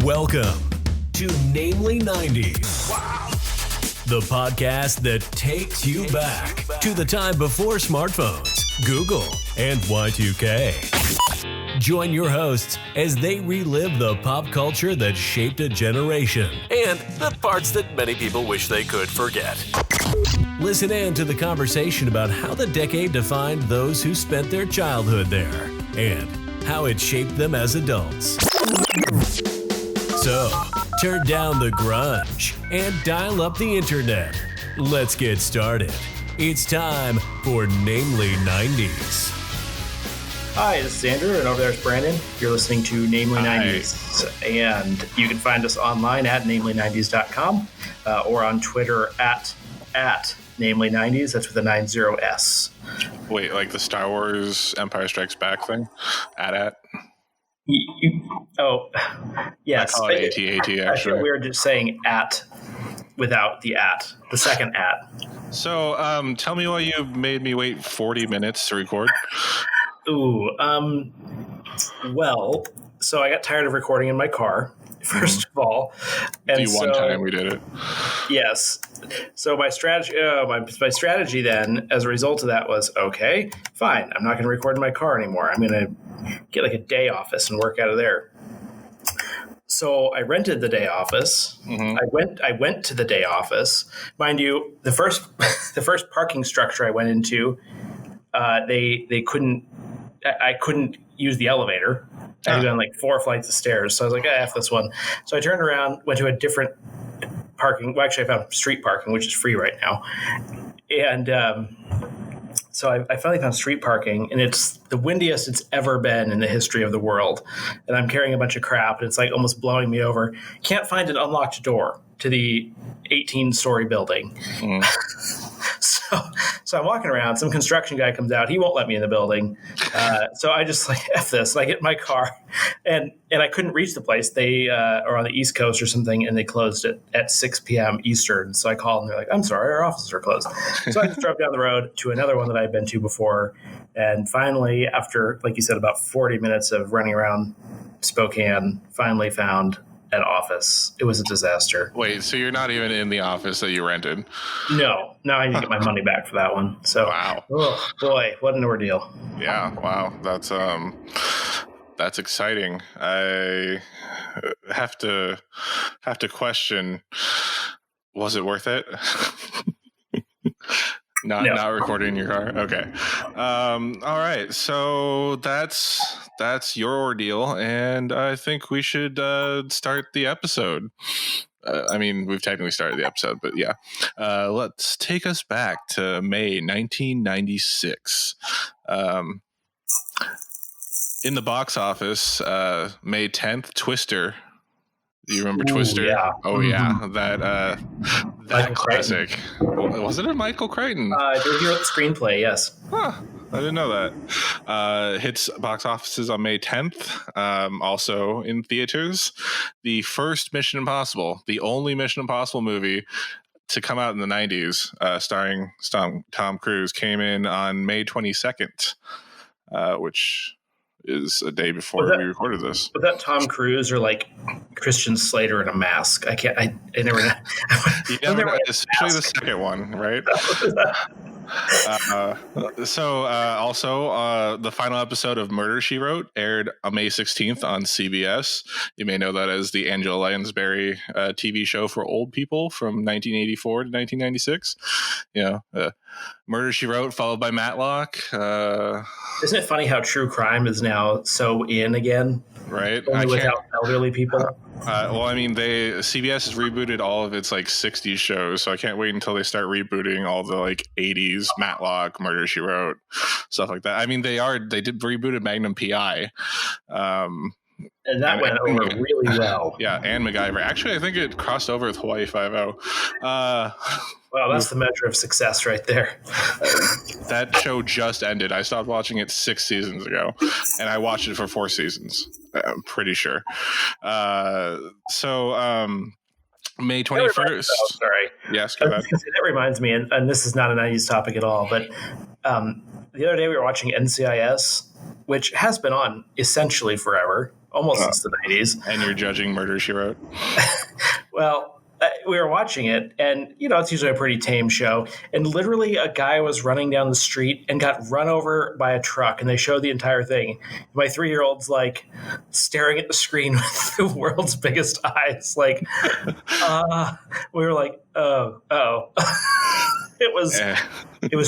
Welcome to Namely90s. Wow. The podcast that takes you back to the time before smartphones, Google, and Y2K. Join your hosts as they relive the pop culture that shaped a generation and the parts that many people wish they could forget. Listen in to the conversation about how the decade defined those who spent their childhood there and how it shaped them as adults. So, turn down the grunge and dial up the internet. Let's get started. It's time for Namely90s. Hi, this is Andrew, and over there's Brandon. You're listening to Namely90s, and you can find us online at Namely90s.com or on Twitter at Namely90s. That's with a 90S. Wait, like the Star Wars Empire Strikes Back thing? At? Oh, yes. I call it AT-AT, actually. We were just saying at without the second at. So, tell me why you made me wait 40 minutes to record. Ooh, well, so I got tired of recording in my car, first of all. And one time we did it. Yes. So my strategy then, as a result of that, was, okay, fine, I'm not going to record in my car anymore. I'm going to get like a day office and work out of there. So I rented the day office. Mm-hmm. I went to the day office. Mind you, the first parking structure I went into, they couldn't. I couldn't use the elevator. I had to go on like 4 flights of stairs. So I was like, F this one. So I turned around, went to a different parking. Well, actually, I found street parking, which is free right now. And so I finally found street parking, and it's the windiest it's ever been in the history of the world. And I'm carrying a bunch of crap, and it's like almost blowing me over. Can't find an unlocked door to the 18-story building. Mm. So I'm walking around. Some construction guy comes out. He won't let me in the building. So I just like, F this. And I get in my car. And I couldn't reach the place. They are on the East Coast or something, and they closed it at 6 p.m. Eastern. So I called, and they're like, I'm sorry, our offices are closed. So I just drove down the road to another one that I'd been to before. And finally, after, like you said, about 40 minutes of running around Spokane, finally found an office. It was a disaster. Wait, so you're not even in the office that you rented? No. Now I need to get my money back for that one. So, wow. Oh, boy, what an ordeal. Yeah, wow. That's exciting. I have to question, was it worth it? Not recording in your car. Okay. All right. So that's your ordeal, and I think we should start the episode. I mean, we've technically started the episode, but yeah. Let's take us back to May 1996. In the box office, May 10th, Twister. Do you remember Twister? Yeah. Oh, yeah. That classic. Crichton. Was it a Michael Crichton? Did you wrote the screenplay, yes. Huh. I didn't know that. Hits box offices on May 10th. Also in theaters. The first Mission Impossible, the only Mission Impossible movie to come out in the 90s, starring Tom Cruise, came in on May 22nd, which is a day before we recorded this. Was that Tom Cruise or like Christian Slater in a mask? I never know. You never know, especially the second one, right? Also, the final episode of Murder, She Wrote aired on May 16th on CBS. You may know that as the Angela Lansbury TV show for old people from 1984 to 1996. Murder, She Wrote, followed by Matlock. Isn't it funny how true crime is now so in again? Right. Only without elderly people. Well, I mean, CBS has rebooted all of its like 60s shows, so I can't wait until they start rebooting all the like 80s Matlock, Murder, She Wrote, stuff like that. I mean, they did rebooted Magnum PI. And that went over really well. Yeah, and MacGyver. Actually, I think it crossed over with Hawaii Five-0. Wow, that's the measure of success right there. That show just ended. I stopped watching it 6 seasons ago, and I watched it for 4 seasons. I'm pretty sure. May 21st. Sorry. Yes, go ahead. That reminds me, and this is not a 90s topic at all, but the other day we were watching NCIS, which has been on essentially forever, almost since the 90s. And you're judging Murder, She Wrote? Well, we were watching it, and it's usually a pretty tame show. And literally, a guy was running down the street and got run over by a truck, and they showed the entire thing. My 3-year-old's like staring at the screen with the world's biggest eyes. Like, we were like, oh. It was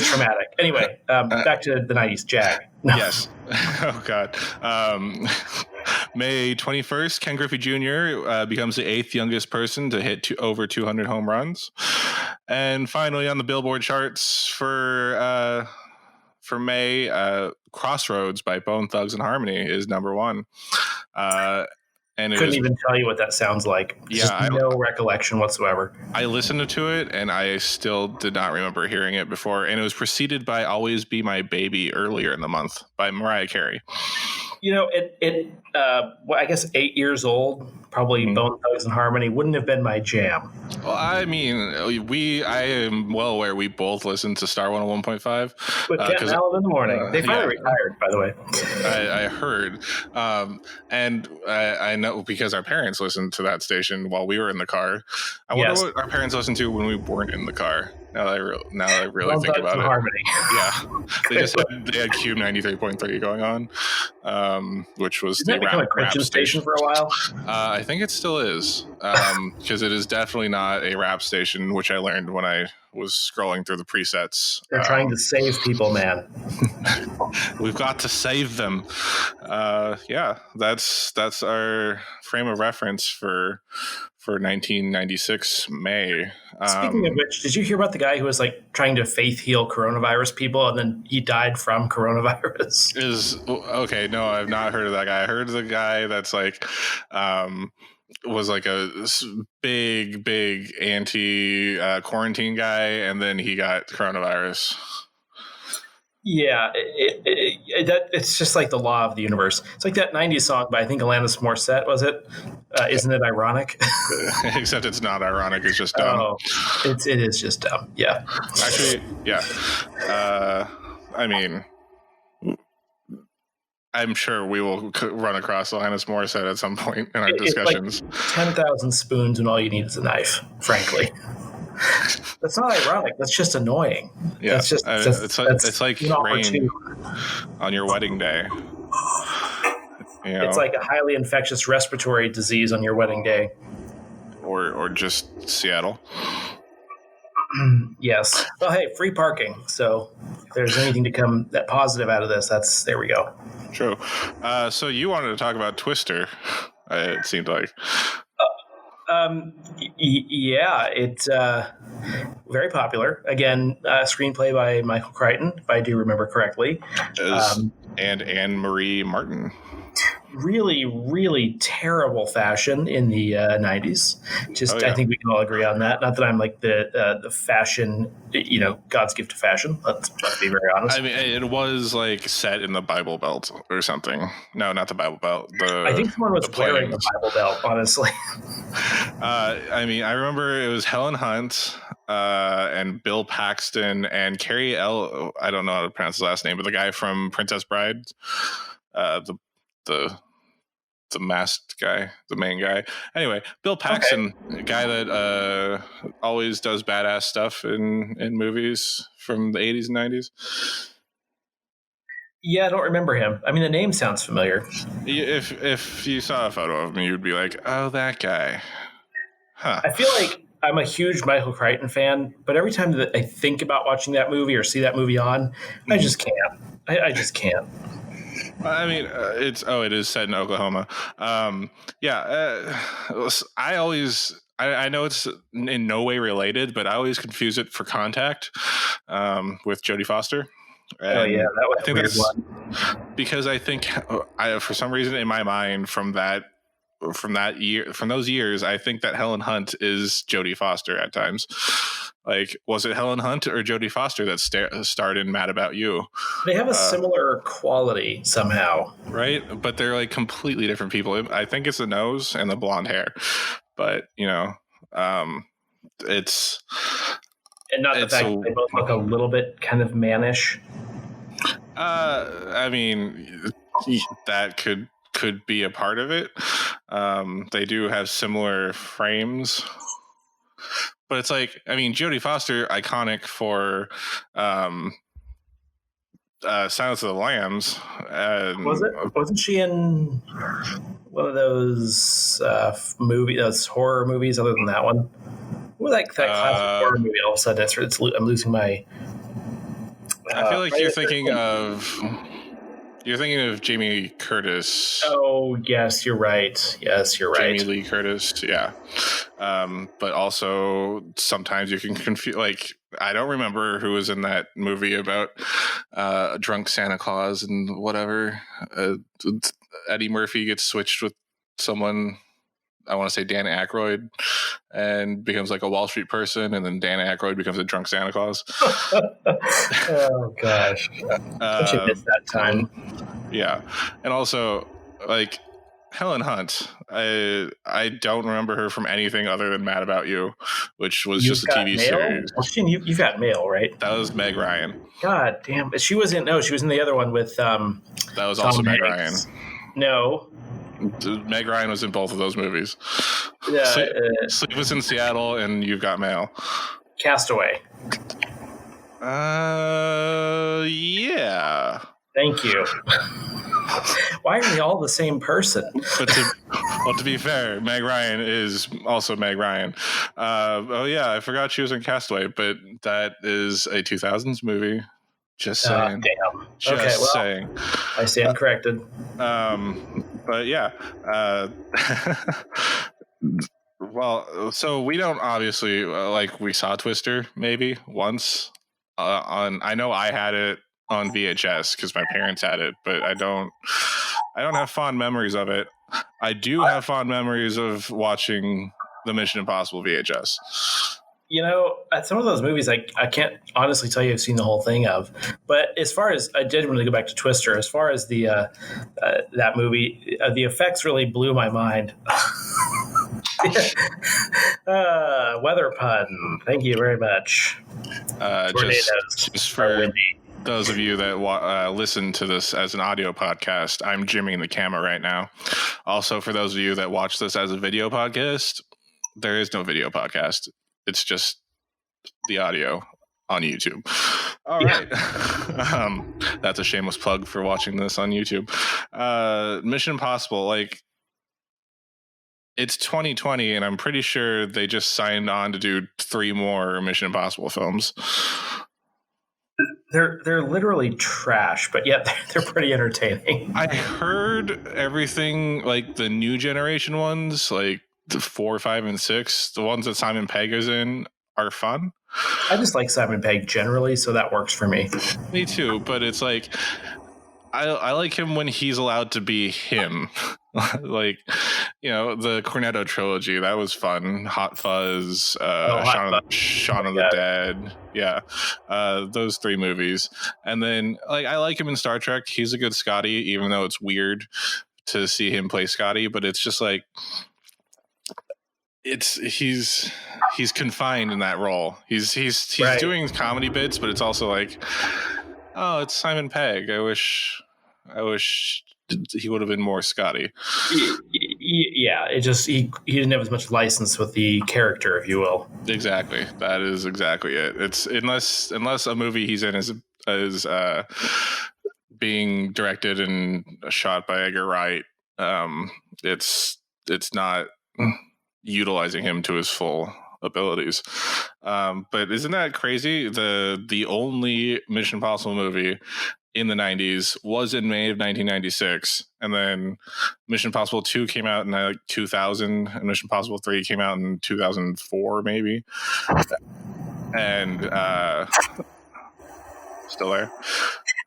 traumatic. Anyway, back to the 90s. Jag. No. Yes. Oh, God. May 21st, Ken Griffey Jr. Becomes the 8th youngest person to hit over 200 home runs. And finally, on the Billboard charts for May, Crossroads by Bone Thugs and Harmony is number 1. And couldn't even tell you what that sounds like. Yeah, no recollection whatsoever. I listened to it, and I still did not remember hearing it before. And it was preceded by "Always Be My Baby" earlier in the month by Mariah Carey. I guess 8 years old, probably Bone Thugs and Harmony wouldn't have been my jam. Well, I mean, I am well aware we both listened to Star 101.5. With Cat and Alan in the morning. They finally retired, by the way. I heard. And I know because our parents listened to that station while we were in the car. I wonder what our parents listened to when we weren't in the car. Now that I really think about it. Harmony. Yeah. They had Cube 93.3 going on, which was the rap station for a while. I think it still is, because it is definitely not a rap station, which I learned when I was scrolling through the presets. They're trying to save people, man. We've got to save them. That's our frame of reference for 1996 May. Speaking of which, did you hear about the guy who was like trying to faith heal coronavirus people and then he died from coronavirus? Okay, no, I've not heard of that guy. I heard of the guy that's like was like a big anti quarantine guy, and then he got coronavirus. Yeah, it's just like the law of the universe. It's like that 90s song by, I think, Alanis Morissette, was it? Isn't it ironic? Except it's not ironic. It's just dumb. Oh, it is just dumb. Yeah. Actually, yeah. I mean, I'm sure we will run across Alanis Morissette at some point in our discussions. It's like 10,000 spoons and all you need is a knife, frankly. That's not ironic. That's just annoying. Yeah, that's just it's like rain on your wedding day. It's like a highly infectious respiratory disease on your wedding day, or just Seattle. Yes. Well, hey, free parking. So if there's anything to come that positive out of this, there we go. True. So you wanted to talk about Twister? It seemed like. Yeah, it's very popular. Again, screenplay by Michael Crichton, if I do remember correctly. And Anne-Marie Martin. Really, really terrible fashion in the 90s. I think we can all agree on that. Not that I'm like the fashion, God's gift to fashion. Let's be very honest. I mean, it was like set in the Bible Belt or something. No, not the Bible Belt. I think someone was wearing the Bible Belt, honestly. I mean, I remember it was Helen Hunt and Bill Paxton and Carrie L. I don't know how to pronounce his last name, but the guy from Princess Bride, the masked guy, the main guy. Anyway, Bill Paxton, a guy that always does badass stuff in movies from the 80s and 90s. Yeah, I don't remember him. I mean, the name sounds familiar. If you saw a photo of him, you'd be like, oh, that guy. Huh. I feel like I'm a huge Michael Crichton fan, but every time that I think about watching that movie or see that movie on, I just can't. I just can't. I mean, it is set in Oklahoma. I know it's in no way related, but I always confuse it for Contact with Jodie Foster. And that was a weird one. Because I think for some reason in my mind from those years, I think that Helen Hunt is Jodie Foster at times. Like, was it Helen Hunt or Jodie Foster that starred in Mad About You? They have a similar quality somehow. Right? But they're like completely different people. I think it's the nose and the blonde hair. But, it's... And not the fact that they both look a little bit kind of mannish. I mean, that could be a part of it. They do have similar frames, but it's like, I mean, Jodie Foster, iconic for Silence of the Lambs. Wasn't she in one of those those horror movies other than that one? What was that classic horror movie? All of a sudden, I'm losing my. I feel like you're thinking of Jamie Curtis. Oh, yes, you're right. Jamie Lee Curtis, yeah. But also sometimes you can confuse. Like, I don't remember who was in that movie about a drunk Santa Claus and whatever. Eddie Murphy gets switched with someone. I want to say Dan Aykroyd, and becomes like a Wall Street person, and then Dan Aykroyd becomes a drunk Santa Claus. Oh gosh, I missed that time. Yeah, and also like Helen Hunt. I don't remember her from anything other than Mad About You, which was just a TV series. You've got mail, right? That was Meg Ryan. God damn, she was in the other one with. That was Tom also Meg Ryan. No. Meg Ryan was in both of those movies. Yeah, Sleepless in Seattle and You've Got Mail. Castaway. Yeah. Thank you. Why are they all the same person? But to be fair, Meg Ryan is also Meg Ryan. Oh yeah, I forgot she was in Castaway, but that is a 2000s movie. Just saying. Damn. Just saying. I stand corrected. But yeah. Well, so we don't obviously we saw Twister maybe once I know I had it on VHS because my parents had it, but I don't have fond memories of it. I do have fond memories of watching the Mission Impossible VHS. You know, at some of those movies, I can't honestly tell you I've seen the whole thing of. But as far as I did want to go back to Twister, as far as the that movie, the effects really blew my mind. Weather pun. Thank you very much. Just for those of you that listen to this as an audio podcast, I'm jimmying the camera right now. Also, for those of you that watch this as a video podcast, there is no video podcast. It's just the audio on YouTube. All right. That's a shameless plug for watching this on YouTube. Mission Impossible, it's 2020, and I'm pretty sure they just signed on to do 3 more Mission Impossible films. They're literally trash, but yet they're pretty entertaining. I heard everything, like the new generation ones, like the 4, 5, and 6, the ones that Simon Pegg is in, are fun. I just like Simon Pegg generally, so that works for me. Me too, but it's like I like him when he's allowed to be him. The Cornetto trilogy, that was fun. Hot Fuzz, Shaun of the Dead. Yeah. Those 3 movies. And then I like him in Star Trek. He's a good Scotty, even though it's weird to see him play Scotty, but it's just like he's confined in that role. He's right. Doing comedy bits, but it's also like, oh, it's Simon Pegg. I wish he would have been more Scotty. Yeah, it just he didn't have as much license with the character, if you will. Exactly, that is exactly it. It's unless a movie he's in is being directed and shot by Edgar Wright, it's not utilizing him to his full abilities. But isn't that crazy? The only Mission Impossible movie in the 90s was in May of 1996, and then Mission Impossible 2 came out in 2000, and Mission Impossible 3 came out in 2004 maybe. And still there?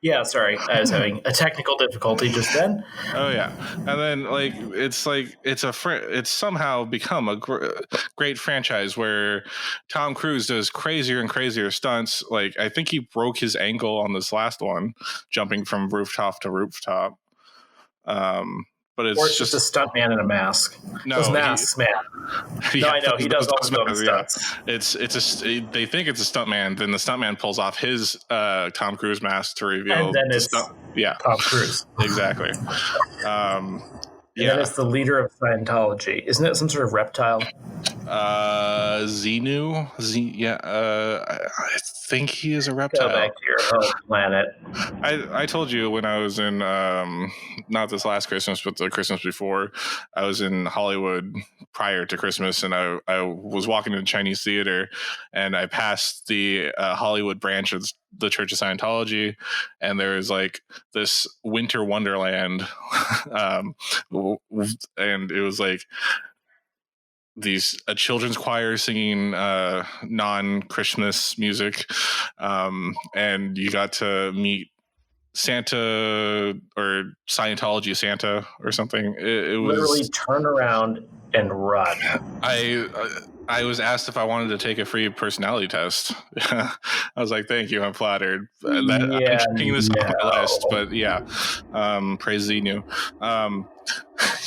Yeah, sorry. I was having a technical difficulty just then. Oh yeah, and then it's somehow become a great franchise where Tom Cruise does crazier and crazier stunts. I think he broke his ankle on this last one, jumping from rooftop to rooftop. but or it's just a stunt man in a mask. No, those masks, man. No, I know he does all his own stunts. They think it's a stunt man. Then the stunt man pulls off his Tom Cruise mask to reveal and then the it's stunt. Yeah, Tom Cruise. Exactly. And then it's the leader of Scientology. Isn't it some sort of reptile? Xenu. I think he is a reptile. Go back to your home planet. I told you when I was in not this last Christmas, but the Christmas before, I was in Hollywood prior to Christmas, and I was walking to the Chinese theater, and I passed the Hollywood branch of the Church of Scientology, and there was like this winter wonderland, and it was like a children's choir singing non-Christmas music, and you got to meet Santa or Scientology Santa or something. It was literally turn around and run. I was asked if I wanted to take a free personality test. I was like, "Thank you, I'm flattered." I'm checking this off my list, but yeah, praise Xenu.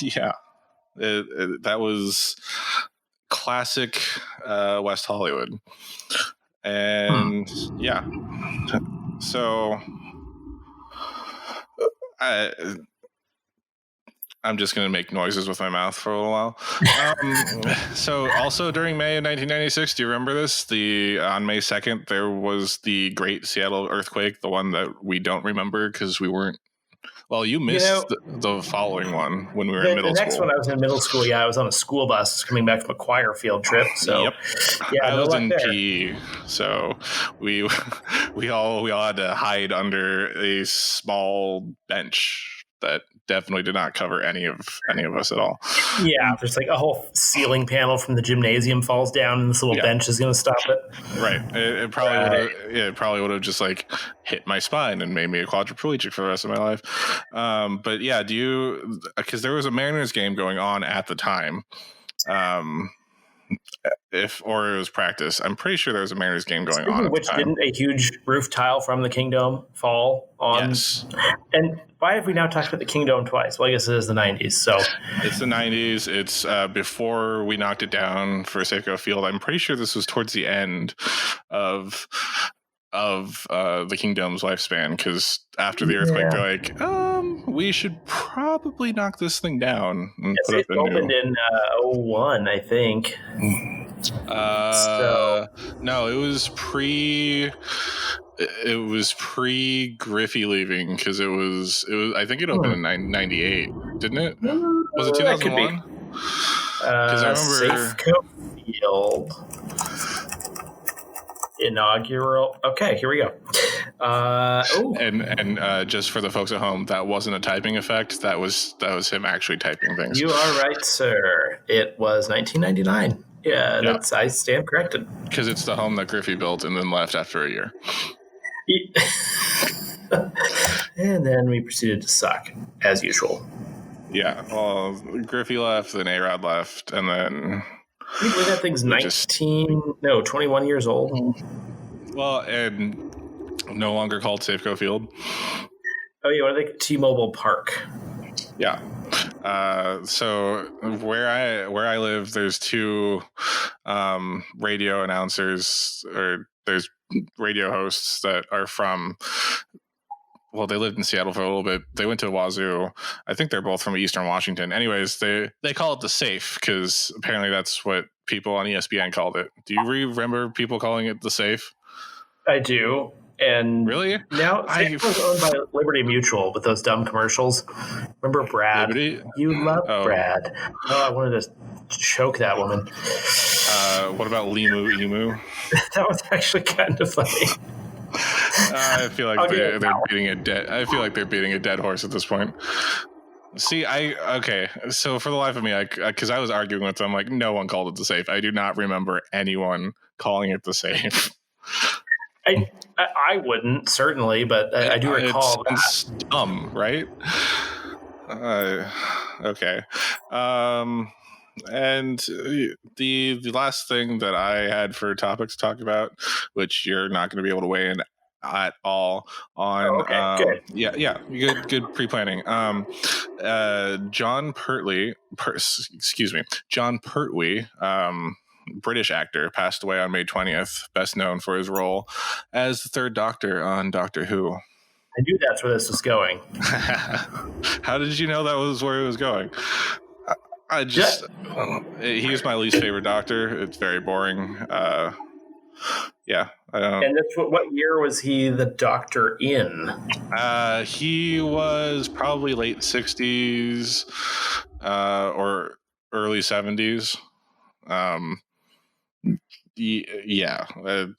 Yeah. That was classic West Hollywood, and yeah. So I'm just going to make noises with my mouth for a little while. So also during May of 1996, do you remember this? On May 2nd, there was the Great Seattle Earthquake, the one that we don't remember because we weren't. Well, you missed the following one when we were in middle school. The next one, I was in middle school. Yeah, I was on a school bus coming back from a choir field trip. So, yeah, I was in PE. So we all had to hide under a small bench that definitely did not cover any of us at all. Yeah, there's like a whole ceiling panel from the gymnasium falls down, and this little bench is going to stop it. Right. It probably would have just like hit my spine and made me a quadriplegic for the rest of my life. But yeah, because there was a Mariners game going on at the time. It was practice. I'm pretty sure there was a Mariners game going on. Which didn't a huge roof tile from the Kingdome fall on? Yes. And why have we now talked about the Kingdome twice? Well, I guess it is the 90s. So it's the 90s. It's before we knocked it down for Safeco Field. I'm pretty sure this was towards the end of the Kingdome's lifespan, because after the earthquake, they're like, we should probably knock this thing down. And put it opened in 01, I think. No, it was pre Griffey leaving, because it was I think it opened in 98, didn't it? Was it 2001? Because I remember Safeco Field inaugural. Okay, here we go. And just for the folks at home, that wasn't a typing effect. That was him actually typing things. You are right, sir. It was 1999. Yeah. I stand corrected. Because it's the home that Griffey built and then left after a year. And then we proceeded to suck, as usual. Yeah, well, Griffey left, then A-Rod left, and then... Can you believe that thing's 21 years old? Well, and no longer called Safeco Field. Oh, yeah, what are they? T-Mobile Park. Yeah. So where I live, there's two radio announcers, or there's radio hosts that are from... Well, they lived in Seattle for a little bit. They went to Wazoo. I think they're both from Eastern Washington. Anyways, they call it the Safe, because apparently that's what people on ESPN called it. Do you remember people calling it the Safe? I do. And really? Now it was owned by Liberty Mutual with those dumb commercials. Remember Brad? Liberty? You love Brad. Oh, I wanted to choke that woman. What about Limu Emu? That was actually kind of funny. I feel like they're beating a dead. I feel like they're beating a dead horse at this point. See, so for the life of me, because I was arguing with them, like, no one called it the Safe. I do not remember anyone calling it the Safe. I wouldn't, certainly, but I do recall it's dumb, right? Okay. And the last thing that I had for a topic to talk about, which you're not going to be able to weigh in at all on. Good. Yeah, good pre-planning. Jon Pertwee, Jon Pertwee, British actor, passed away on May 20th, best known for his role as the Third Doctor on Doctor Who. I knew that's where this was going. How did you know that was where it was going? He's my least favorite Doctor. It's very boring. Yeah, I don't. And that's what year was he the Doctor in? He was probably late 60s or early 70s.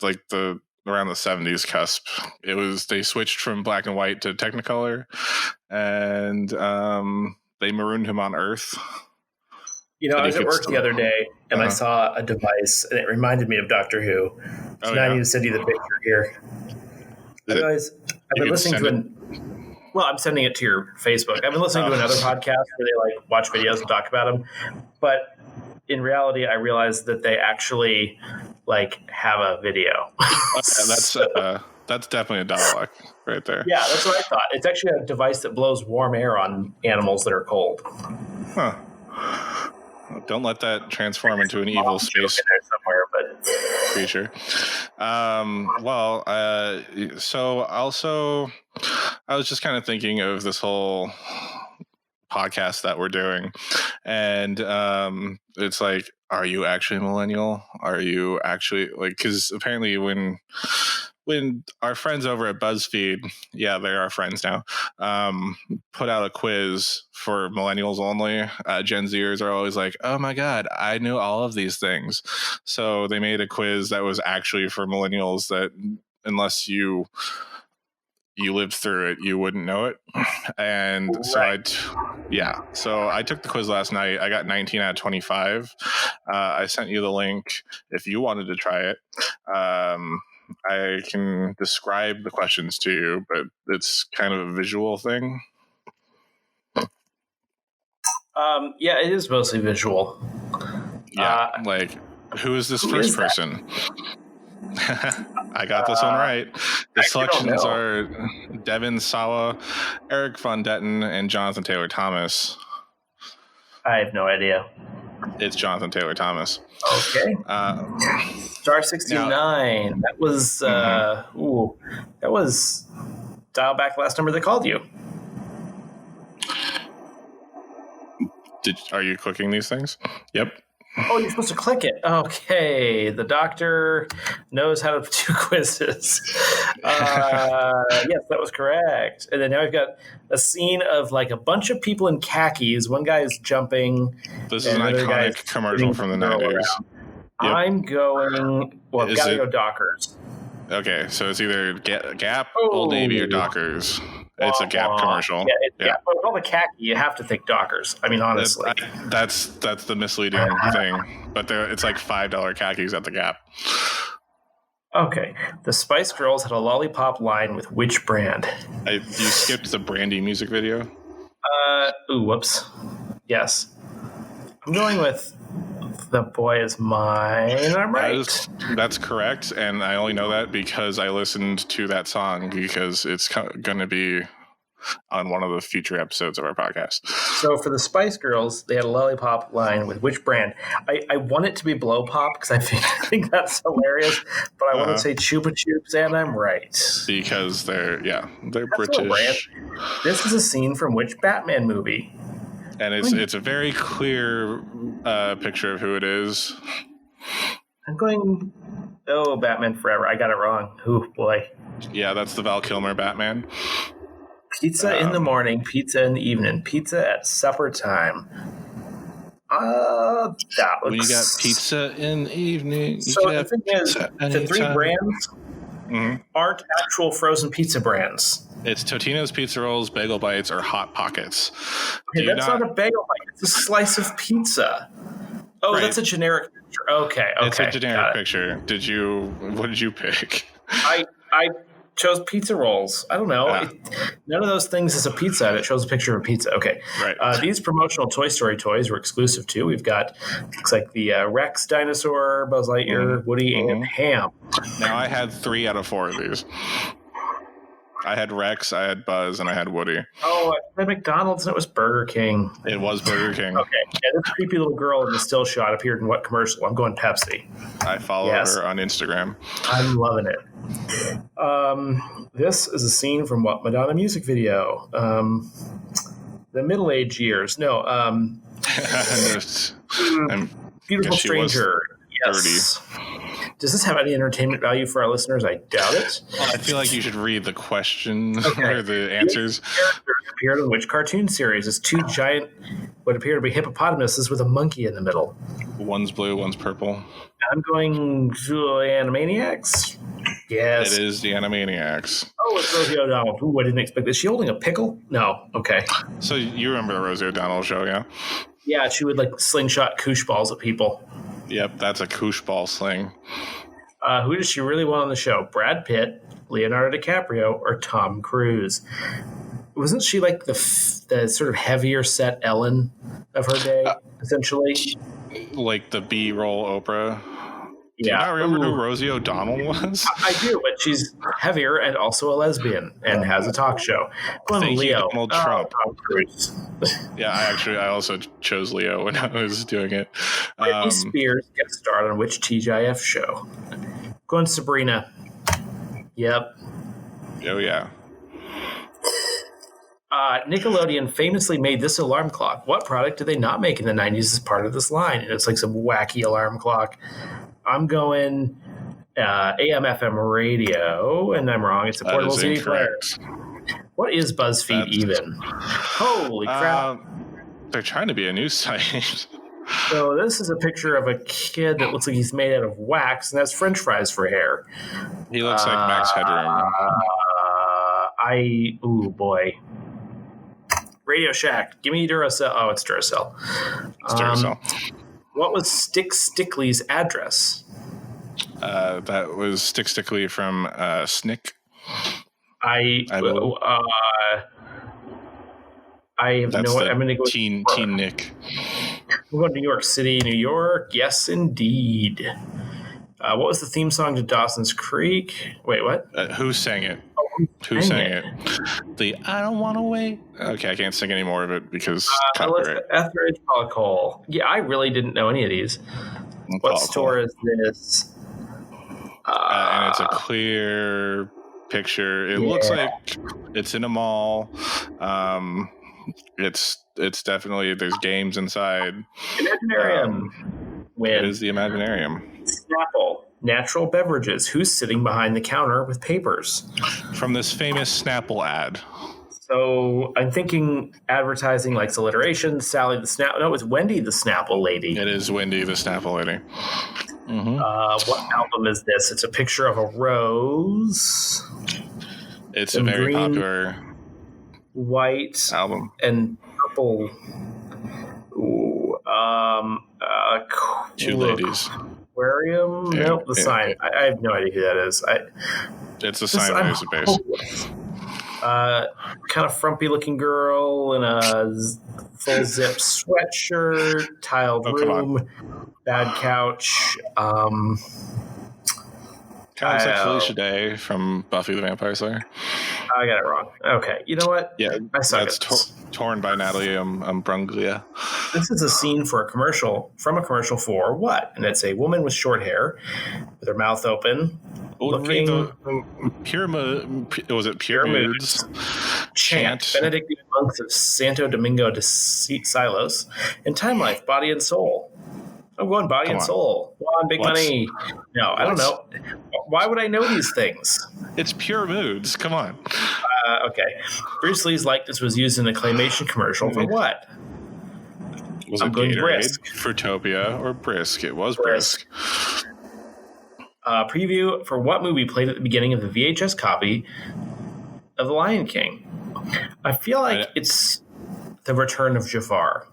Like around the 70s cusp. They switched from black and white to Technicolor, and they marooned him on Earth. I was at work the other day, and I saw a device, and it reminded me of Doctor Who. So now I need to send you the picture here. Otherwise, I've been listening to I'm sending it to your Facebook. I've been listening to another podcast where they watch videos and talk about them. But in reality, I realized that they actually have a video. That's definitely a dialogue right there. Yeah, that's what I thought. It's actually a device that blows warm air on animals that are cold. Huh. Don't let that transform into an evil space creature. So also, I was just kind of thinking of this whole podcast that we're doing, and it's like, are you actually a millennial? Are you actually because apparently when our friends over at Buzzfeed, they're our friends now, put out a quiz for millennials only, Gen Zers are always like, oh my God, I knew all of these things. So they made a quiz that was actually for millennials that unless you lived through it, you wouldn't know it. And right. So I took the quiz last night. I got 19 out of 25. I sent you the link if you wanted to try it. I can describe the questions to you, but it's kind of a visual thing. It is mostly visual. Yeah, who is this first person? I got this one right. The selections are Devin Sawa, Eric Von Detten, and Jonathan Taylor Thomas. I have no idea. It's Jonathan Taylor Thomas. Okay. Star 69. Now, that was that was dial back last number they called you. Are you clicking these things? Yep. Oh, you're supposed to click it. Okay. The Doctor knows how to do quizzes. Yes, that was correct. And then now we've got a scene of a bunch of people in khakis. One guy is jumping. This is an iconic commercial from the 90s. Yep. I'm going, I've got to go Dockers. Okay, so it's either Gap, Old Navy, or Dockers. It's a Gap commercial. Yeah. But with all the khaki, you have to think Dockers. I mean, honestly. That's the misleading thing. But it's like $5 khakis at the Gap. Okay. The Spice Girls had a lollipop line with which brand? You skipped the Brandy music video? Whoops. Yes. I'm going with The Boy Is Mine. I'm right. That's correct, and I only know that because I listened to that song because it's going to be on one of the future episodes of our podcast. So for the Spice Girls, they had a lollipop line with which brand? I want it to be Blow Pop because I think that's hilarious, but I want to say Chupa Chups, and I'm right. Because they're that's British. This is a scene from which Batman movie? And it's a very clear picture of who it is. I'm going, Batman Forever. I got it wrong. Oh, boy. Yeah, that's the Val Kilmer Batman. Pizza in the morning, pizza in the evening, pizza at supper time. That looks... When you got pizza in the evening... So the thing is, the three brands aren't actual frozen pizza brands. It's Totino's Pizza Rolls, Bagel Bites, or Hot Pockets. Okay, that's not a bagel bite. It's a slice of pizza. Oh, right. That's a generic picture. Okay. It's a generic picture. What did you pick? I chose pizza rolls. I don't know. None of those things is a pizza, and it shows a picture of a pizza. Okay. Right. These promotional Toy Story toys were exclusive too. We've got, looks like the Rex dinosaur, Buzz Lightyear, Woody, and Ham. Now, I had 3 out of 4 of these. I had Rex, I had Buzz, and I had Woody. Oh, I had McDonald's and it was Burger King. It was Burger King. Okay. And this creepy little girl in the still shot appeared in what commercial? I'm going Pepsi. I follow her on Instagram. I'm loving it. This is a scene from what Madonna music video? The middle-aged years. No. Beautiful Stranger. Yes. 30. Does this have any entertainment value for our listeners? I doubt it. Well, I feel like you should read the question or the answers. Characters appeared in which cartoon series? It's two giant, what appear to be hippopotamuses with a monkey in the middle. One's blue, one's purple. I'm going to Animaniacs. Yes. It is the Animaniacs. Oh, it's Rosie O'Donnell. Ooh, I didn't expect this. Is she holding a pickle? No. Okay. So you remember the Rosie O'Donnell show, yeah? Yeah, she would like slingshot koosh balls at people. Yep, that's a koosh ball sling. Who does she really want on the show? Brad Pitt, Leonardo DiCaprio, or Tom Cruise? Wasn't she like the sort of heavier set Ellen of her day, essentially? Like the B-roll Oprah? Do Yeah. you not remember who Rosie O'Donnell was? I do, but she's heavier and also a lesbian and has a talk show. Thank Leo. you, Donald Trump. Tom Cruise. Yeah, I also chose Leo when I was doing it. Britney Spears gets started on which TGIF show? Going Sabrina. Yep. Oh, yeah. Nickelodeon famously made this alarm clock. What product did they not make in the 90s as part of this line? And it's like some wacky alarm clock. I'm going AM/FM radio, and I'm wrong. It's a portable CD player. What is Buzzfeed even? Holy crap. They're trying to be a news site. So this is a picture of a kid that looks like he's made out of wax, and that's French fries for hair. He looks like Max Headroom. Oh, boy. Radio Shack. Give me Duracell. Oh, it's Duracell. It's Duracell. What was Stick Stickley's address? That was Stick Stickley from Snick. I have That's no. I'm going to go Teen Nick. We're going to New York City, New York. Yes, indeed. What was the theme song to Dawson's Creek? Wait, what? Who sang it? Who sang it? The I don't want to wait. Okay, I can't sing any more of it because copyright. Etheridge Polycol. Yeah, I really didn't know any of these. What store is this? And it's a clear picture. It looks like it's in a mall. It's definitely, there's games inside. Imaginarium. It is the Imaginarium. Snapple. Natural beverages. Who's sitting behind the counter with papers? From this famous Snapple ad. So I'm thinking advertising like alliteration. Sally the Snapple. No, it's Wendy the Snapple lady. It is Wendy the Snapple lady. Mm-hmm. What album is this? It's a picture of a rose. It's a very popular white album and purple. Ooh, Two ladies. Aquarium? Yeah, nope, the sign. I have no idea who that is. It's a sign that is a base. Kind of frumpy looking girl in a full zip sweatshirt, tiled room, bad couch. Kind of like Felicia Day from Buffy the Vampire Slayer. I got it wrong. Okay, you know what? Yeah, I suck that's torn by Natalie Imbruglia. This is a scene for a commercial for what? And it's a woman with short hair with her mouth open. Looking Pyramid. Was it Pyramids? Chant. Benedictine monks of Santo Domingo de Silos. And Time Life, Body and Soul. I'm going Body and Soul. Come on, big money. No, I don't know. Why would I know these things? It's Pure Moods. Come on. Okay. Bruce Lee's likeness was used in a claymation commercial for what? Was it Gatorade, Brisk, Fruitopia, or Brisk? It was Brisk. Preview for what movie played at the beginning of the VHS copy of The Lion King? I feel like it's The Return of Jafar.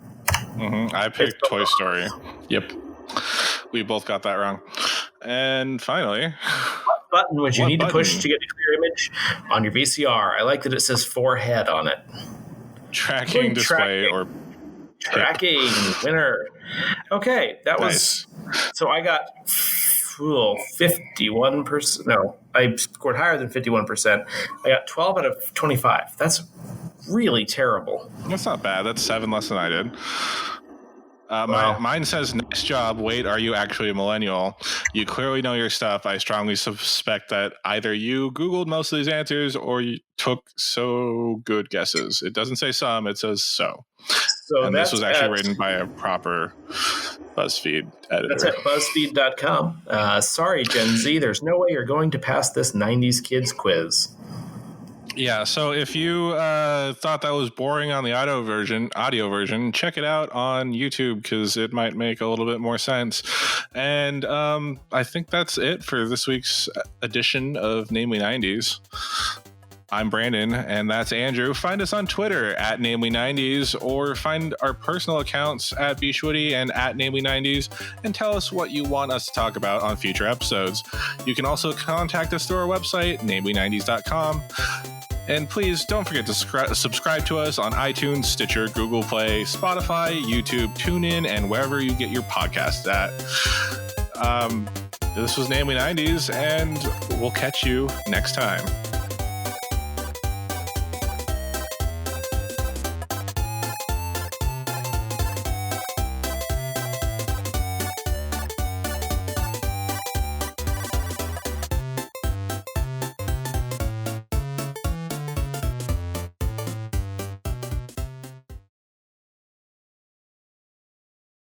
Mm-hmm. I picked Toy Story. Yep. We both got that wrong. And finally, what button would you need to push to get a clear image on your VCR? I like that it says forehead on it. Tracking, display, or tracking. Winner. Okay, that was. So I got 51%. No, I scored higher than 51%. I got 12 out of 25. That's really terrible. That's not bad. That's 7 less than I did. Wow. Mine says, nice job. Wait, are you actually a millennial? You clearly know your stuff. I strongly suspect that either you Googled most of these answers or you took so good guesses. It doesn't say some, it says so. And this was actually written by a proper BuzzFeed editor. That's at BuzzFeed.com. Sorry, Gen Z, there's no way you're going to pass this 90s kids quiz. Yeah, so if you thought that was boring on the audio version, check it out on YouTube because it might make a little bit more sense. And I think that's it for this week's edition of Namely 90s. I'm Brandon, and that's Andrew. Find us on Twitter at Namely90s, or find our personal accounts at Beachwoody and at Namely90s, and tell us what you want us to talk about on future episodes. You can also contact us through our website, Namely90s.com. And please don't forget to subscribe to us on iTunes, Stitcher, Google Play, Spotify, YouTube, TuneIn, and wherever you get your podcasts at. This was Namely 90s, and we'll catch you next time.